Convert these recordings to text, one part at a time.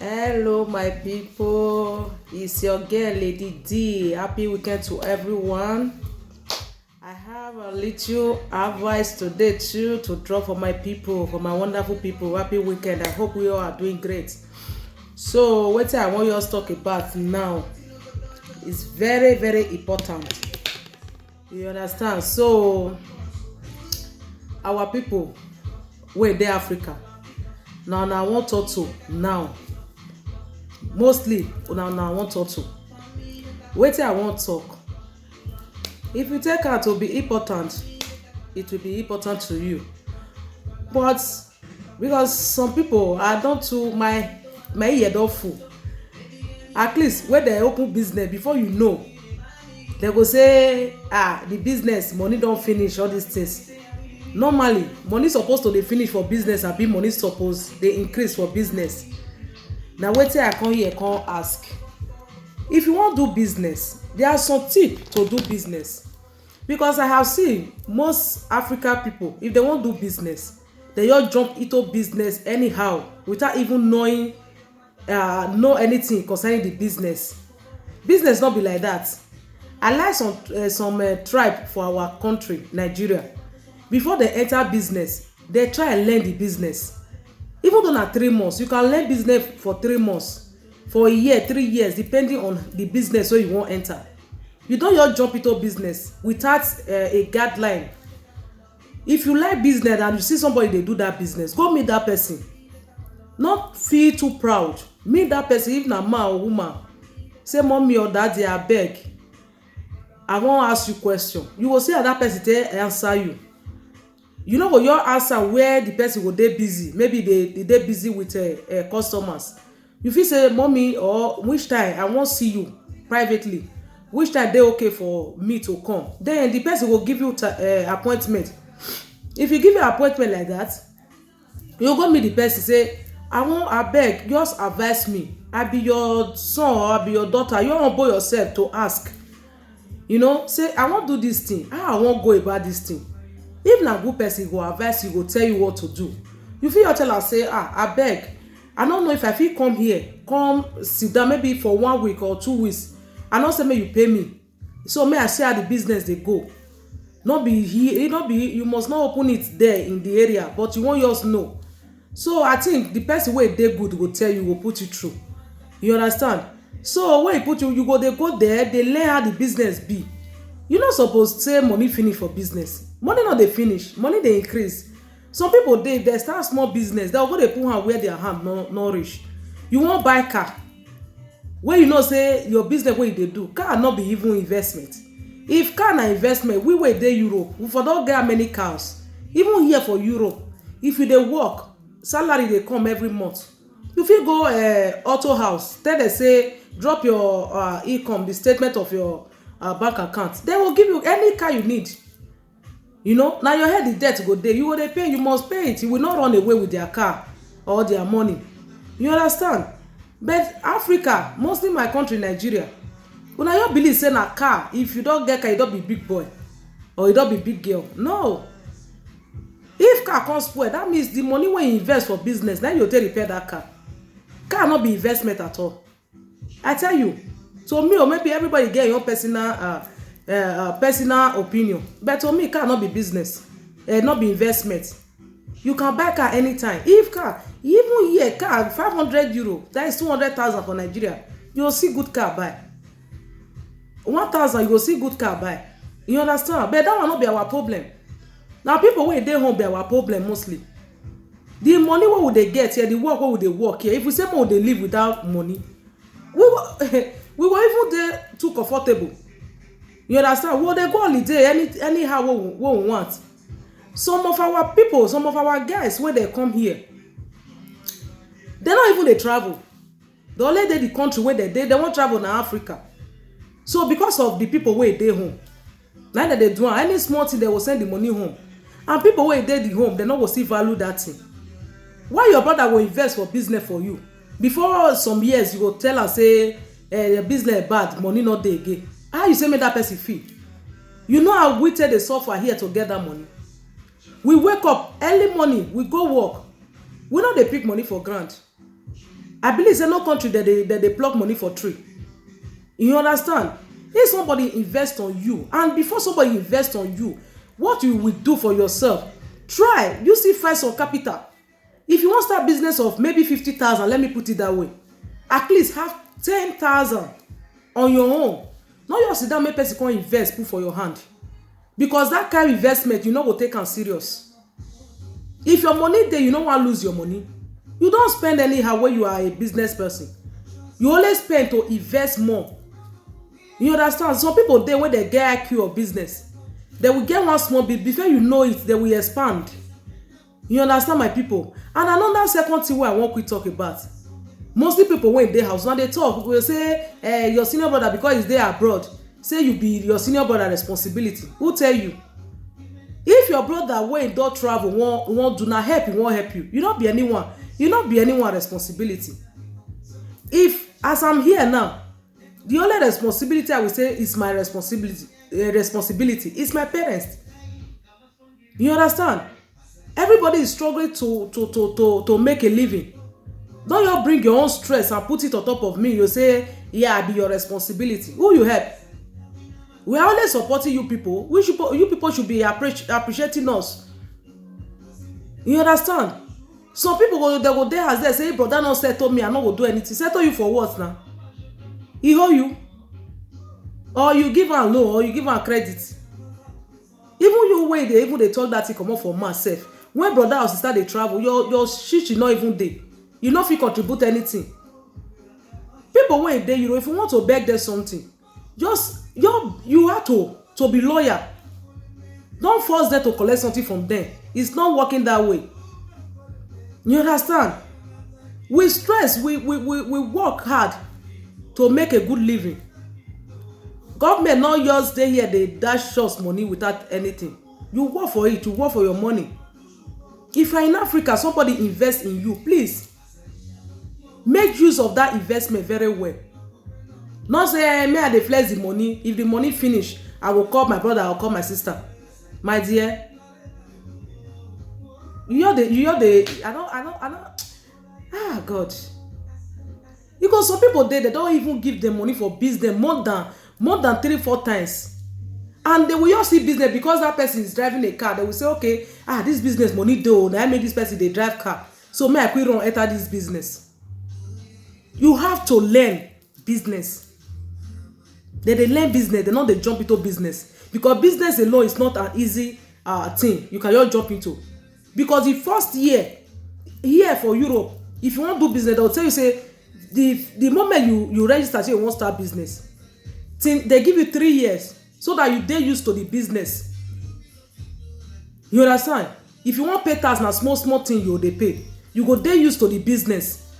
Hello, my people. It's your girl, Lady D. Happy weekend to everyone. I have a little advice today too to drop for my people, for my wonderful people. Happy weekend. I hope we all are doing great. So, what I want you to talk about now is very, very important. You understand? So, our people, where they Africa. Now, I want to talk to now. Mostly una wan talk to wetin I wan talk. If you take am to be important, it will be important to you, but because some people I don too my ear don full. At least when dem open business, before you know dem go say the business money don finish, all these things. Normally money suppose to dey finish for business, abi money suppose dey increase for business. Na wetin I come here come ask. If you wan do business, there are some tips to do business, because I have seen most African people, if they wan do business, they just jump into business anyhow without even knowing know anything concerning the business. Business no be like that. I like some tribe for our country, Nigeria. Before they enter business, they try and learn the business. Even though na 3 months, you can learn business for 3 months, for a year, 3 years, depending on the business wey you wan enter. You don just jump into business without a guideline. If you like business and you see somebody dey do that business, go meet that person. Not feel too proud. Meet that person, if na man or woman. Say, mommy or daddy, abeg, I wan ask you question. You go see how that person take answer you. You no go your answer where the person go dey busy. Maybe they dey busy with customers. You fit say, mommy, or which time I wan see you privately, which time dey okay for me to come. Then the person go give you appointment. If you give you appointment like that, you go meet the person, say, I wan abeg, just advise me. I be your son or I be your daughter. You wan humble yourself to ask. Say, I wan do this thing. How I wan go about this thing? If na good person, go advise you, go tell you what to do. You fit tell am say, abeg, I no know if I fit come here, come sit down maybe for 1 week or 2 weeks. I no say make you pay me, so may I see how the business dey go. No be you must not open it there in the area, but you wan just know. So I think the person wey dey good go tell you, go put you through. You understand? So when he put you go dey go there, dey learn how the business be. You no suppose say money finish for business. Money no dey finish, money dey increase. Some people dey start small business, they go dey put hand where their hand no reach. You wan buy car wey you know say your business wey you dey do, car no be even investment. If car na investment, we wey dey Europe, we for don get many cars. Even here for Europe, if you dey work, salary dey come every month. You fit go auto house, tell them say drop your income, the statement of your bank account. They will give you any car you need. Now your head, the debt go dey, you go dey pay, you must pay it. You will not run away with their car or their money. You understand? But Africa, mostly my country, Nigeria, una you believe say na car, if you don get car, you don be big boy or you don be big girl. No. If car come spoil, that means the money wey you invest for business, then you take repair that car. Car no be investment at all. I tell you. To me, or maybe everybody get your personal opinion, but to me, car no be business, not be investment. You can buy car anytime. If car, even here, car 500 euro, that is 200,000 for Nigeria, you will see good car buy. 1,000, you will see good car buy. You understand? But that will not be our problem. Now people wey dey home be our problem mostly. The money wey we dey get here, the work wey we dey work here, if we say more we dey live without money, we were even there too comfortable. You understand? We will dey go holiday anyhow what we want. Some of our people, some of our guys, when they come here, they not even dey travel. They only dey the country where they won't travel na Africa. So because of the people wey dey home, like that they do any small thing, they will send the money home. And people wey dey the home, they no go see value that thing. Why your brother will invest for business for you? Before some years, you go tell am say the business bad, money not dey again. How you say make that person feel? You know how we take the suffer here to get that money. We wake up early morning, we go work. We no dey pick money for ground. I believe say no country that they pluck money for tree. You understand? If somebody invest on you, and before somebody invest on you, what you will do for yourself, try you see first some capital. If you want start business of maybe 50,000, let me put it that way, at least have 10,000 on your own. Not just sit down make person come invest put for your hand, because that kind of investment you no go take am serious. If your money there, you no wan lose your money, you don't spend anyhow when you are a business person. You always spend to invest more. You understand? Some people there when they get IQ of business, they will get one small bit, before you know it they will expand. You understand, my people? And another second thing wey I wan quick talk about, mostly people wey dey house now they talk, will say your senior brother because he's there abroad, say you be your senior brother responsibility. Who tell you? If your brother wey don travel won't do not help, he won't help you. You not be anyone. You not be anyone responsibility. If as I'm here now, the only responsibility I will say is my responsibility. Responsibility is my parents. You understand? Everybody is struggling to make a living. Don't you bring your own stress and put it on top of me. You say, yeah, I be your responsibility. Who you help? We are always supporting you people. You people should be appreciating us. You understand? Some people they go there as they say, brother, no settle me, I no go do anything. Settle you for what now? He owe you, or you give am loan, or you give am credit. Even you wey dey even dey talk that thing comot for man sef. When brother or sister dey travel, your shit not even dey. You no fit contribute anything. People wey dey Europe, if you want to beg them something, just you have to be loyal. Don't force them to collect something from them. It's not working that way. You understand? We stress, we work hard to make a good living. Government not just stay here, they dash us money without anything. You work for it, you work for your money. If you're in Africa, somebody invest in you, please make use of that investment very well. Not say, may I dey flex the money. If the money finish, I will call my brother, I will call my sister. My dear, you know the I don't ah God. Because some people they don't even give them money for business more than 3-4 times. And they will just see business because that person is driving a car. They will say, okay, this business money though. Now I made this person they drive car. So may I quick run enter this business. You have to learn business. They learn business, they not they jump into business. Because business alone is not an easy thing you can just jump into. Because the first year here for Europe, if you want to do business, they'll tell you say the moment you register, say you want to start business, they give you 3 years so that you dey used to the business. You understand? If you want pay tax na small thing you dey pay, you go dey used to the business.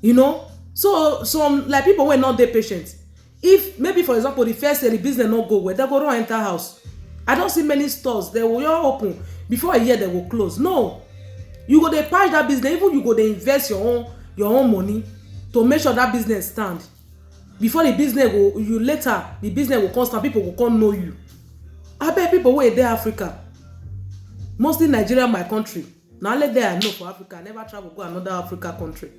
You know, so some like people wey not dey patient. If maybe for example the first year the business not go well, they go run enter house. I don't see many stores they will all open before a year they will close. No, you go dey patch that business. Even you go dey invest your own money to make sure that business stand. Before the business go, you later the business will constant, people will come know you. I bet people wey dey Africa, mostly Nigeria, my country. Now let there I know for Africa, I never travel go another Africa country.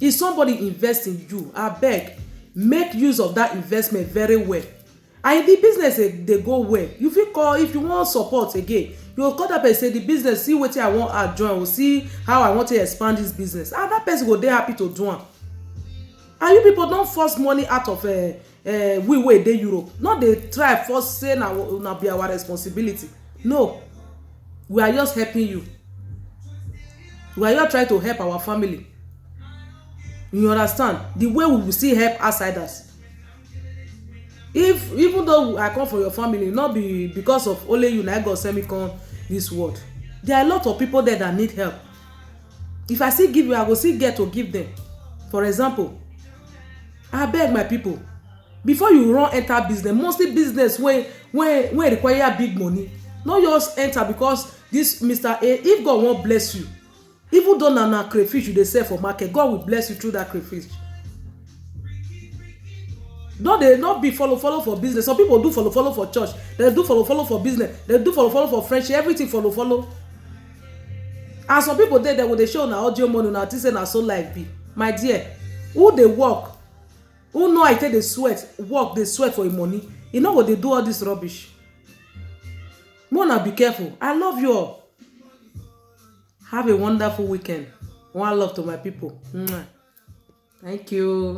If somebody invest in you, I beg, make use of that investment very well. And the business they go well. You fit call if you want support again. You will call that person, say the business, see what I want to join, will see how I want to expand this business. And that person will dey happy to do it. And you people don't force money out of we wey dey Europe. Not they try force say na be our responsibility. No, we are just helping you. We are just trying to help our family. You understand? The way we will still help outsiders. If even though I come from your family, not be because of only you na God send me come this world. There are a lot of people there that need help. If I still give you, I will still get to give them. For example, I beg my people, before you run enter business, mostly business when require big money, not just enter because this Mr. A, if God won't bless you, even though na crayfish you dey sell for market, God will bless you through that crayfish. Not be follow for business. Some people do follow for church, they do follow for business, they do follow for friendship, everything follow. And some people there they will show na audio money, na think say na so life be. my dear, who dey work, who know I take dey sweat work, dey sweat for im money, e no go dey do all this rubbish. Make una be careful. I love you all. Have a wonderful weekend. One love to my people. Thank you.